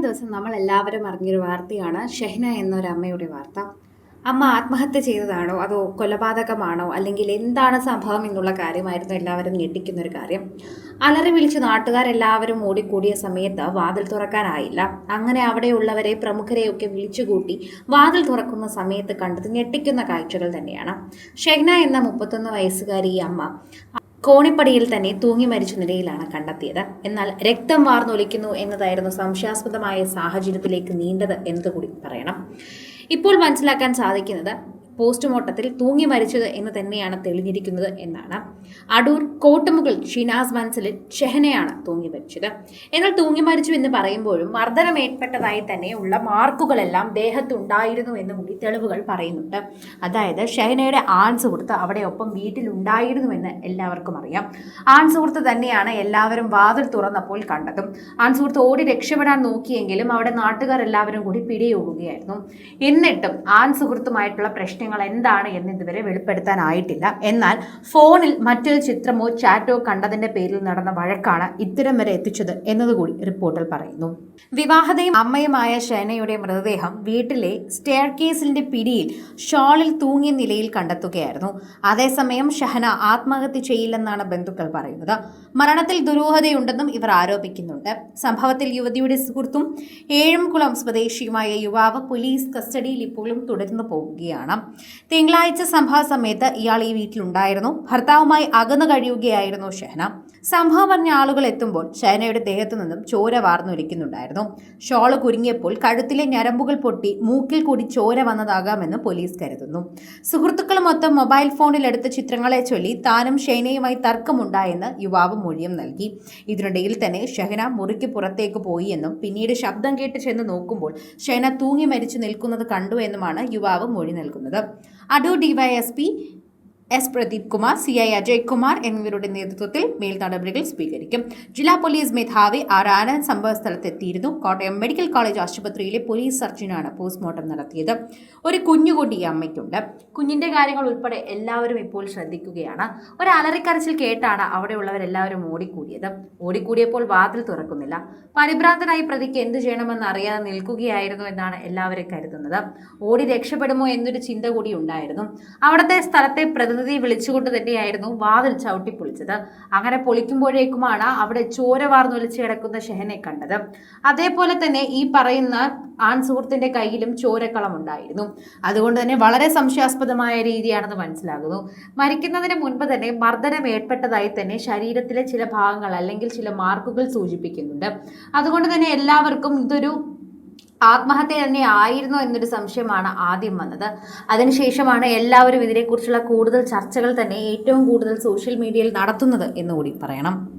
ദിവസം നമ്മൾ എല്ലാവരും അറിഞ്ഞൊരു വാർത്തയാണ് ഷെഹ്ന എന്നൊരു അമ്മയുടെ വാർത്ത. അമ്മ ആത്മഹത്യ ചെയ്തതാണോ അതോ കൊലപാതകമാണോ അല്ലെങ്കിൽ എന്താണ് സംഭവം എന്നുള്ള കാര്യമായിരുന്നു എല്ലാവരും ഞെട്ടിക്കുന്ന ഒരു കാര്യം. അലറി വിളിച്ച് നാട്ടുകാരെല്ലാവരും ഓടിക്കൂടിയ സമയത്ത് വാതിൽ തുറക്കാനായില്ല. അങ്ങനെ അവിടെയുള്ളവരെ പ്രമുഖരെയൊക്കെ വിളിച്ചുകൂട്ടി വാതിൽ തുറക്കുന്ന സമയത്ത് കണ്ടത് ഞെട്ടിക്കുന്ന കാഴ്ചകൾ തന്നെയാണ്. ഷെഹ്ന എന്ന 31 വയസ്സുകാരി ഈ അമ്മ കോണിപ്പടിയിൽ തന്നെ തൂങ്ങി മരിച്ച നിലയിലാണ് കണ്ടെത്തിയത്. എന്നാൽ രക്തം വാർന്നൊലിക്കുന്നു എന്നതായിരുന്നു സംശയാസ്പദമായ സാഹചര്യത്തിലേക്ക് നീണ്ടത് എന്നതുകൂടി പറയണം. ഇപ്പോൾ മനസ്സിലാക്കാൻ സാധിക്കുന്നത് പോസ്റ്റ്മോർട്ടത്തിൽ തൂങ്ങി മരിച്ചത് എന്ന് തന്നെയാണ് തെളിഞ്ഞിരിക്കുന്നത് എന്നാണ്. അടൂർ കോട്ടുമുകൾ ഷിനാസ് മൻസിലിൽ ഷെഹനയാണ് തൂങ്ങി മരിച്ചത്. എന്നാൽ തൂങ്ങി മരിച്ചു എന്ന് പറയുമ്പോഴും മർദ്ദനമേൽപ്പെട്ടതായി തന്നെയുള്ള മാർക്കുകളെല്ലാം ദേഹത്തുണ്ടായിരുന്നു എന്ന് കൂടി തെളിവുകൾ പറയുന്നുണ്ട്. അതായത് ഷെഹനയുടെ ആൺ സുഹൃത്ത് അവിടെ ഒപ്പം വീട്ടിലുണ്ടായിരുന്നുവെന്ന് എല്ലാവർക്കും അറിയാം. ആൺ സുഹൃത്ത് തന്നെയാണ് എല്ലാവരും വാതിൽ തുറന്നപ്പോൾ കണ്ടതും. ആൺ സുഹൃത്ത് ഓടി രക്ഷപ്പെടാൻ നോക്കിയെങ്കിലും അവിടെ നാട്ടുകാർ എല്ലാവരും കൂടി പിടികൂടുകയായിരുന്നു. എന്നിട്ടും ആൺ സുഹൃത്തുമായിട്ടുള്ള പ്രശ്നങ്ങൾ എന്താണ് എന്ന് ഇതുവരെ വെളിപ്പെടുത്താനായിട്ടില്ല. എന്നാൽ ഫോണിൽ മറ്റൊരു ചിത്രമോ ചാറ്റോ കണ്ടതിന്റെ പേരിൽ നടന്ന വഴക്കാണ് ഇത്തരം വരെ എത്തിച്ചത് എന്നതുകൂടി റിപ്പോർട്ടിൽ പറയുന്നു. വിവാഹിതയും അമ്മയുമായ ഷെഹനയുടെ മൃതദേഹം വീട്ടിലെ സ്റ്റെയർ കേസിന്റെ പിടിയിൽ ഷോളിൽ തൂങ്ങിയ നിലയിൽ കണ്ടെത്തുകയായിരുന്നു. അതേസമയം ഷെഹന ആത്മഹത്യ ചെയ്യില്ലെന്നാണ് ബന്ധുക്കൾ പറയുന്നത്. മരണത്തിൽ ദുരൂഹതയുണ്ടെന്നും ഇവർ ആരോപിക്കുന്നുണ്ട്. സംഭവത്തിൽ യുവതിയുടെ സുഹൃത്തും ഏഴംകുളം സ്വദേശിയുമായ യുവാവ് പോലീസ് കസ്റ്റഡിയിൽ ഇപ്പോഴും തുടർന്നു പോവുകയാണ്. തിങ്കളാഴ്ച സംഭവ സമയത്ത് ഇയാൾ ഈ വീട്ടിലുണ്ടായിരുന്നു. ഭർത്താവുമായി അകന്നു കഴിയുകയായിരുന്നു ഷെഹന. സംഭവം പറഞ്ഞ ആളുകൾ എത്തുമ്പോൾ ഷെഹനയുടെ ദേഹത്തു നിന്നും ചോര വാർന്നൊലിക്കുന്നുണ്ടായിരുന്നു. ഷോള് കുരുങ്ങിയപ്പോൾ കഴുത്തിലെ ഞരമ്പുകൾ പൊട്ടി മൂക്കിൽ കൂടി ചോര വന്നതാകാമെന്ന് പോലീസ് കരുതുന്നു. സുഹൃത്തുക്കൾ മൊത്തം മൊബൈൽ ഫോണിൽ എടുത്ത ചിത്രങ്ങളെ ചൊല്ലി താനും ഷെഹനയുമായി തർക്കമുണ്ടായെന്ന് യുവാവ് മൊഴിയും നൽകി. ഇതിനിടയിൽ തന്നെ ഷെഹന മുറിക്ക് പുറത്തേക്ക് പോയി എന്നും പിന്നീട് ശബ്ദം കേട്ട് ചെന്ന് നോക്കുമ്പോൾ ഷെഹന തൂങ്ങി മരിച്ചു നിൽക്കുന്നത് കണ്ടു എന്നുമാണ് യുവാവ് മൊഴി നൽകുന്നത്. Adoor DYSP S Pradeep Kumar, CI Ajay Kumar എന്നിവരുടെ നേതൃത്വത്തിൽ മേൽ നടപടികൾ സ്വീകരിക്കും. ജില്ലാ പോലീസ് മേധാവി ആർ ആനന്ദ് സംഭവസ്ഥലത്തെത്തിയിരുന്നു. കോട്ടയം മെഡിക്കൽ കോളേജ് ആശുപത്രിയിലെ പോലീസ് സർജനാണ് പോസ്റ്റ്മോർട്ടം നടത്തിയത്. ഒരു കുഞ്ഞുകുട്ടി അമ്മയ്ക്കുണ്ട്. കുഞ്ഞിന്റെ കാര്യങ്ങൾ ഉൾപ്പെടെ എല്ലാവരും ഇപ്പോൾ ശ്രദ്ധിക്കുകയാണ്. ഒരു അലറിക്കരച്ചിൽ കേട്ടാണ് അവിടെയുള്ളവരെല്ലാവരും ഓടിക്കൂടിയപ്പോൾ വാതിൽ തുറക്കുന്നില്ല. പരിഭ്രാന്തനായി പ്രതിക്ക് എന്ത് ചെയ്യണമെന്ന് അറിയാതെ നിൽക്കുകയായിരുന്നു എന്നാണ് എല്ലാവരും കരുതുന്നത്. ഓടി രക്ഷപ്പെടുമോ എന്നൊരു ചിന്ത കൂടി ഉണ്ടായിരുന്നു. അവിടുത്തെ സ്ഥലത്തെ പ്രതിനിധി വിളിച്ചുകൊണ്ട് തന്നെയായിരുന്നു വാതിൽ ചവിട്ടിപ്പൊളിച്ചത്. അങ്ങനെ പൊളിക്കുമ്പോഴേക്കുമാണ് അവിടെ ചോര വാർന്നൊലിച്ച് കിടക്കുന്ന ഷെഹനെ കണ്ടത്. അതേപോലെ തന്നെ ഈ പറയുന്ന ആൺ സുഹൃത്തിന്റെ കയ്യിലും ചോരക്കളം ഉണ്ടായിരുന്നു. അതുകൊണ്ട് തന്നെ വളരെ സംശയാസ്പദമായ രീതിയാണെന്ന് മനസ്സിലാകുന്നു. മരിക്കുന്നതിന് മുൻപ് തന്നെ മർദ്ദനം ഏർപ്പെട്ടതായി തന്നെ ശരീരത്തിലെ ചില ഭാഗങ്ങൾ അല്ലെങ്കിൽ ചില മാർക്കുകൾ സൂചിപ്പിക്കുന്നുണ്ട്. അതുകൊണ്ട് തന്നെ എല്ലാവർക്കും ഇതൊരു ആത്മഹത്യ തന്നെ ആയിരുന്നോ എന്നൊരു സംശയമാണ് ആദ്യം വന്നത്. അതിനുശേഷമാണ് എല്ലാവരും ഇതിനെക്കുറിച്ചുള്ള കൂടുതൽ ചർച്ചകൾ തന്നെ ഏറ്റവും കൂടുതൽ സോഷ്യൽ മീഡിയയിൽ നടത്തുന്നത് എന്നുകൂടി പറയണം.